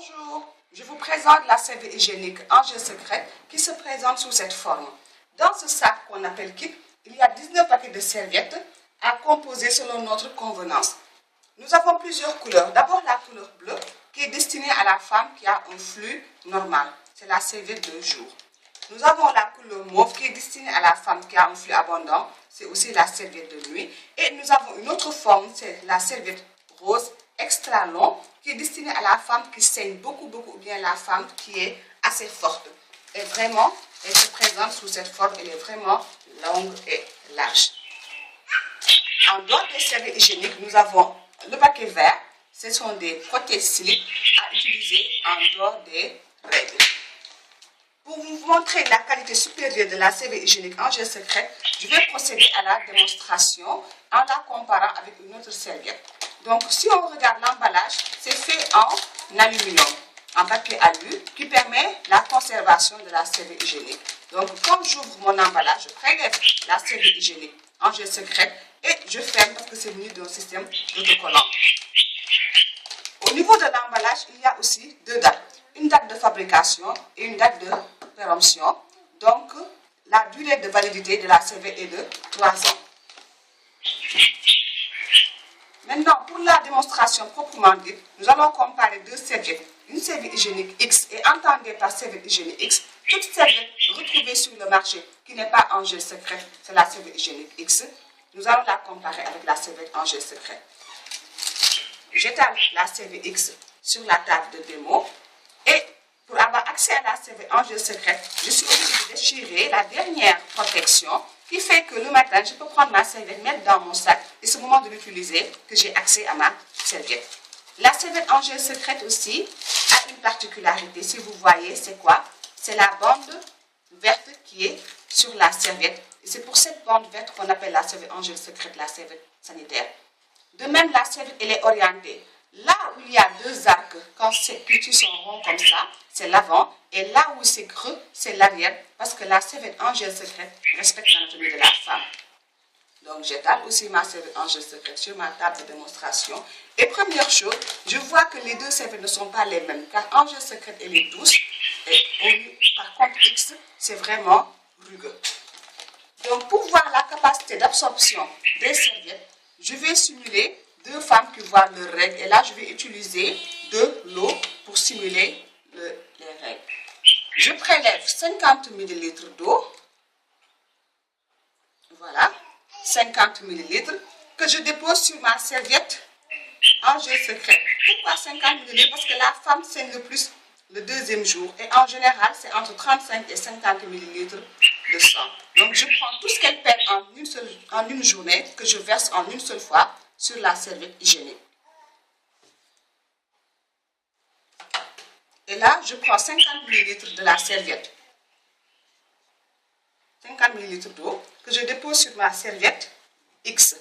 Bonjour, je vous présente la serviette hygiénique en gel secret qui se présente sous cette forme. Dans ce sac qu'on appelle kit, il y a 19 paquets de serviettes à composer selon notre convenance. Nous avons plusieurs couleurs. D'abord la couleur bleue qui est destinée à la femme qui a un flux normal. C'est la serviette de jour. Nous avons la couleur mauve qui est destinée à la femme qui a un flux abondant. C'est aussi la serviette de nuit. Et nous avons une autre forme, c'est la serviette rose extra long qui est destinée à la femme qui saigne beaucoup, ou bien la femme qui est assez forte. Et vraiment, elle se présente sous cette forme, elle est vraiment longue et large. En dehors des serviettes hygiéniques, nous avons le paquet vert. Ce sont des protège-slips à utiliser en dehors des règles. Pour vous montrer la qualité supérieure de la serviette hygiénique en gel secret, je vais procéder à la démonstration en la comparant avec une autre serviette. Donc, si on regarde l'emballage, c'est fait en aluminium, en papier alu, qui permet la conservation de la serviette hygiénique. Donc, quand j'ouvre mon emballage, je prélève la serviette hygiénique en gel secret et je ferme parce que c'est muni d'un système d'autocollant. Au niveau de l'emballage, il y a aussi deux dates. Une date de fabrication et une date de péremption. Donc, la durée de validité de la serviette est de 3 ans. Maintenant, pour la démonstration proprement dite, nous allons comparer deux serviettes. Une serviette hygiénique X, et entendez par serviette hygiénique X, toute serviette retrouvée sur le marché qui n'est pas en gel secret, c'est la serviette hygiénique X. Nous allons la comparer avec la serviette en gel secret. J'étale la serviette X sur la table de démo. Et pour avoir accès à la serviette en gel secret, je suis obligée de déchirer la dernière protection qui fait que le matin, je peux prendre ma serviette, mettre dans mon sac et c'est au moment de l'utiliser que j'ai accès à ma serviette. La serviette en gel secret aussi a une particularité. Si vous voyez, c'est quoi? C'est la bande verte qui est sur la serviette. Et c'est pour cette bande verte qu'on appelle la serviette en gel secret, la serviette sanitaire. De même, la serviette, elle est orientée. Là où il y a deux arcs, quand ces petits sont ronds comme ça, c'est l'avant. Et là où c'est creux, c'est l'arrière. Parce que la serviette en gel secret respecte l'anatomie de la femme. Donc, j'étale aussi ma serviette en gel secret sur ma table de démonstration. Et première chose, je vois que les deux serviettes ne sont pas les mêmes. Car en gel secret, elle est douce. Et par contre, X, c'est vraiment rugueux. Donc, pour voir la capacité d'absorption des serviettes, je vais simuler deux femmes qui voient leurs règles. Et là, je vais utiliser de l'eau pour simuler les règles. Je prélève 50 ml d'eau. Voilà, 50 ml que je dépose sur ma serviette en gel secret. Pourquoi 50 ml? Parce que la femme saigne le plus le deuxième jour. Et en général, c'est entre 35 et 50 ml de sang. Donc, je prends tout ce qu'elle perd en une journée, que je verse en une seule fois sur la serviette hygiénique. Et là, je prends 50 ml de la serviette. 50 ml d'eau que je dépose sur ma serviette X.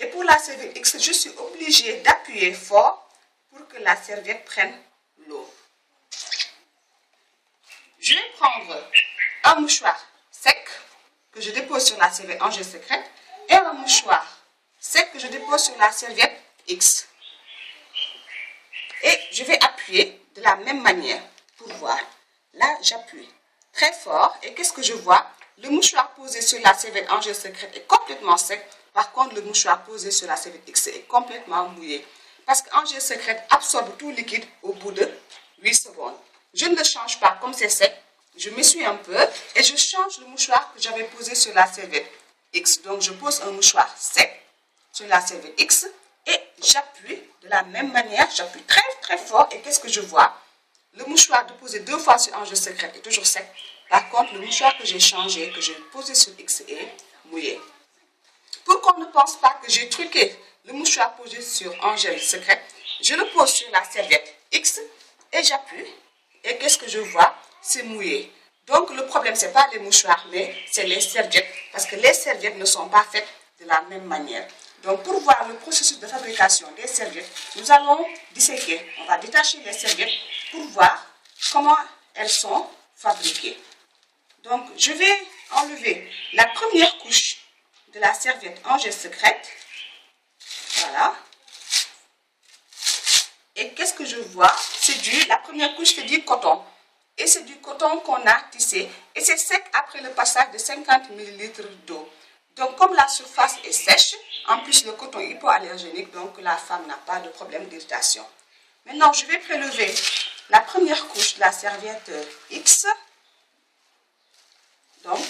Et pour la serviette X, je suis obligée d'appuyer fort pour que la serviette prenne l'eau. Je vais prendre un mouchoir sec que je dépose sur la serviette en gel secret et un mouchoir sec que je dépose sur la serviette X. Et je vais appuyer de la même manière pour voir. Là, j'appuie très fort et qu'est-ce que je vois? Le mouchoir posé sur la serviette en gel secret est complètement sec. Par contre, le mouchoir posé sur la serviette X est complètement mouillé. Parce qu'en gel secret absorbe tout liquide au bout de 8 secondes. Je ne le change pas comme c'est sec. Je m'essuie un peu et je change le mouchoir que j'avais posé sur la serviette X. Donc, je pose un mouchoir sec sur la serviette X et j'appuie de la même manière. J'appuie très fort et qu'est-ce que je vois? Le mouchoir déposé deux fois sur un gel secret est toujours sec. Par contre, le mouchoir que j'ai changé, que j'ai posé sur X est mouillé. Pour qu'on ne pense pas que j'ai truqué le mouchoir posé sur un gel secret, je le pose sur la serviette X et j'appuie. Et qu'est-ce que je vois? C'est mouillé. Donc, le problème, ce n'est pas les mouchoirs, mais c'est les serviettes. Parce que les serviettes ne sont pas faites de la même manière. Donc, pour voir le processus de fabrication des serviettes, nous allons disséquer. On va détacher les serviettes pour voir comment elles sont fabriquées. Donc, je vais enlever la première couche de la serviette en gel secret. Voilà. Et qu'est-ce que je vois? la première couche, c'est du coton. Et c'est du coton qu'on a tissé. Et c'est sec après le passage de 50 ml d'eau. Donc, comme la surface est sèche, en plus le coton est hypoallergénique, donc la femme n'a pas de problème d'irritation. Maintenant, je vais prélever la première couche de la serviette X. Donc,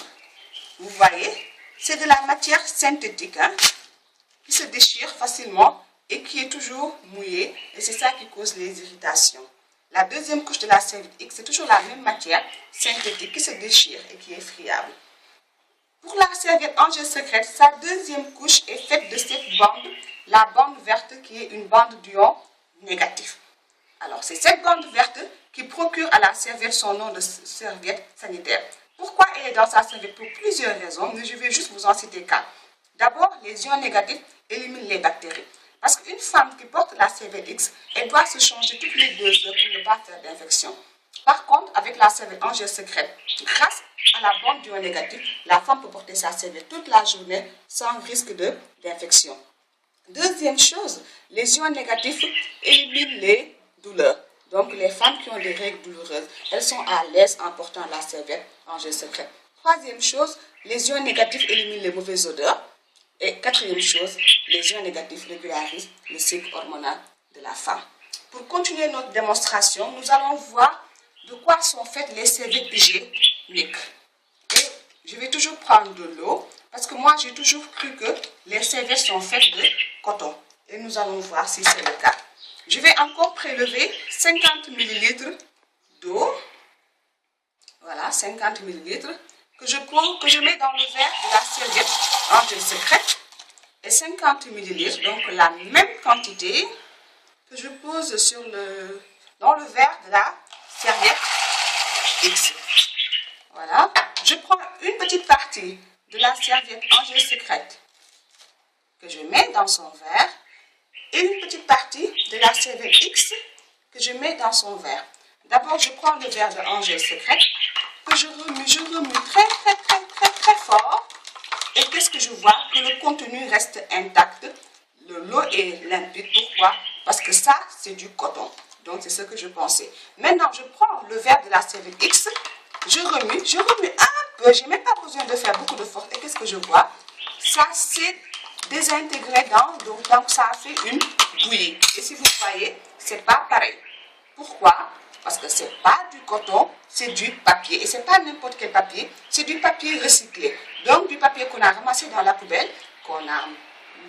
vous voyez, c'est de la matière synthétique qui se déchire facilement et qui est toujours mouillée. Et c'est ça qui cause les irritations. La deuxième couche de la serviette X, c'est toujours la même matière synthétique qui se déchire et qui est friable. Pour la serviette en gel secrète, sa deuxième couche est faite de cette bande, la bande verte qui est une bande d'ion négatif. Alors, c'est cette bande verte qui procure à la serviette son nom de serviette sanitaire. Pourquoi elle est dans sa serviette? Pour plusieurs raisons, mais je vais juste vous en citer 4. D'abord, les ions négatifs éliminent les bactéries. Parce qu'une femme qui porte la serviette X, elle doit se changer toutes les 2 heures pour ne pas faire d'infection. Par contre, avec la serviette en gel secrète, grâce à la bande d'ion négatif, la femme peut porter sa serviette toute la journée sans risque d'infection. Deuxième chose, les ions négatifs éliminent les douleurs. Donc, les femmes qui ont des règles douloureuses, elles sont à l'aise en portant la serviette en gel secret. Troisième chose, les ions négatifs éliminent les mauvaises odeurs. Et quatrième chose, les ions négatifs régularisent le cycle hormonal de la femme. Pour continuer notre démonstration, nous allons voir de quoi sont faites les serviettes hygiéniques. Et je vais toujours prendre de l'eau, parce que moi, j'ai toujours cru que les serviettes sont faites de coton. Et nous allons voir si c'est le cas. Je vais encore prélever 50 ml d'eau. Voilà, 50 ml que je mets dans le verre de la serviette en gel secrète. Et 50 ml, donc la même quantité que je pose dans le verre de la serviette X. Voilà. Je prends une petite partie de la serviette en gel secrète que je mets dans son verre et une petite partie de la serviette X que je mets dans son verre. D'abord, je prends le verre de en gel secrète que je remue très fort. Et qu'est-ce que je vois? Que le contenu reste intact. L'eau est limpide. Pourquoi? Parce que ça, c'est du coton. Donc, c'est ce que je pensais. Maintenant, je prends le verre de la serviette X. Je remue un peu. Je n'ai même pas besoin de faire beaucoup de force. Et qu'est-ce que je vois? Ça s'est désintégré donc ça a fait une bouillie. Et si vous voyez, c'est pas pareil. Pourquoi? Parce que c'est pas du coton, c'est du papier. Et c'est pas n'importe quel papier, c'est du papier recyclé. Donc, du papier qu'on a ramassé dans la poubelle, qu'on a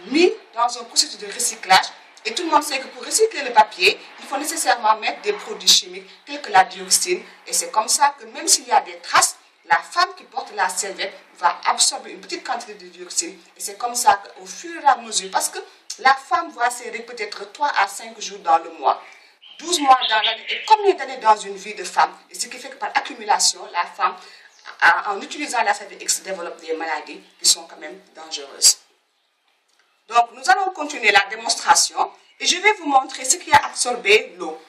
mis dans un processus de recyclage. Et tout le monde sait que pour recycler le papier, il faut nécessairement mettre des produits chimiques tels que la dioxine. Et c'est comme ça que même s'il y a des traces, la femme qui porte la serviette va absorber une petite quantité de dioxine. Et c'est comme ça qu'au fur et à mesure, parce que la femme voit ses règles peut-être 3 à 5 jours dans le mois, 12 mois dans l'année, et combien d'années dans une vie de femme? Et ce qui fait que par accumulation, la femme, en utilisant la serviette X, développe des maladies qui sont quand même dangereuses. Donc, nous allons continuer la démonstration et je vais vous montrer ce qui a absorbé l'eau.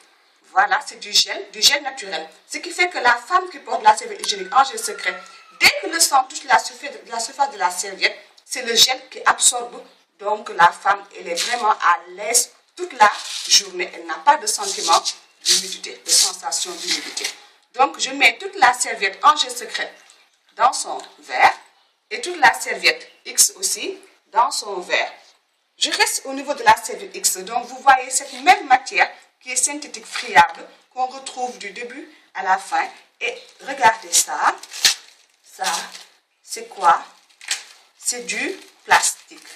Voilà, c'est du gel naturel. Ce qui fait que la femme qui porte la serviette hygiénique en gel secret, dès que le sang touche la surface de la serviette, c'est le gel qui absorbe. Donc, la femme, elle est vraiment à l'aise toute la journée. Elle n'a pas de sentiment d'humidité, de sensation d'humidité. Donc, je mets toute la serviette en gel secret dans son verre et toute la serviette X aussi dans son verre. Je reste au niveau de la serviette X. Donc, vous voyez cette même matière qui est synthétique friable qu'on retrouve du début à la fin. Et regardez ça. Ça, c'est quoi? C'est du plastique.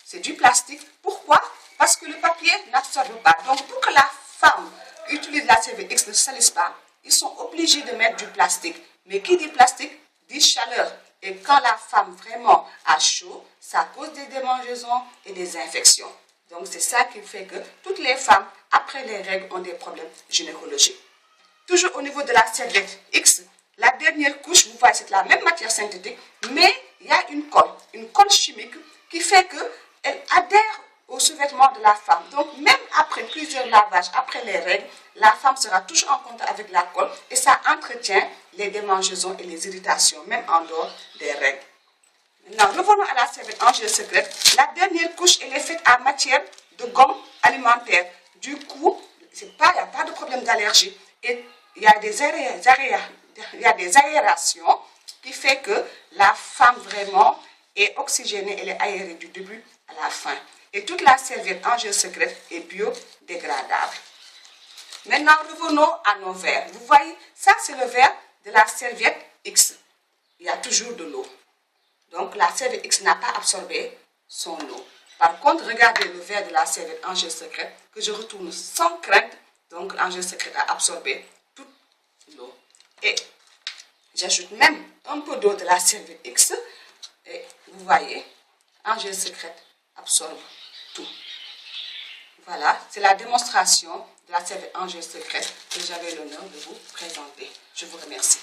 C'est du plastique. Pourquoi? Parce que le papier n'absorbe pas. Donc, pour que la femme utilise la serviette X ne salisse pas, ils sont obligés de mettre du plastique. Mais qui dit plastique, dit chaleur. Et quand la femme vraiment a chaud, ça cause des démangeaisons et des infections. Donc, c'est ça qui fait que toutes les femmes, après les règles, ont des problèmes gynécologiques. Toujours au niveau de la serviette X, la dernière couche, vous voyez, c'est la même matière synthétique, mais il y a une colle chimique qui fait qu'elle adhère au sous-vêtement de la femme. Donc, même après plusieurs lavages, après les règles, la femme sera toujours en contact avec la colle et ça entretient les démangeaisons et les irritations, même en dehors des règles. Maintenant, revenons à la serviette en gel secret. La dernière couche, elle est faite à matière de gomme alimentaire. Du coup, il n'y a pas de problème. problème d'allergie. Et il y a des aérations qui fait que la femme vraiment est oxygénée, elle est aérée du début à la fin. Et toute la serviette en gel secret est biodégradable. Maintenant, revenons à nos verres. Vous voyez, ça c'est le verre de la serviette X. Il y a toujours de l'eau. Donc la serviette X n'a pas absorbé son eau. Par contre, regardez le verre de la serviette en gel secret que je retourne sans crainte. Donc en gel secret a absorbé toute l'eau. Et j'ajoute même un peu d'eau de la serviette X. Et vous voyez, en gel secret absorbe tout. Voilà, c'est la démonstration de la serviette en gel secret que j'avais l'honneur de vous présenter. Je vous remercie.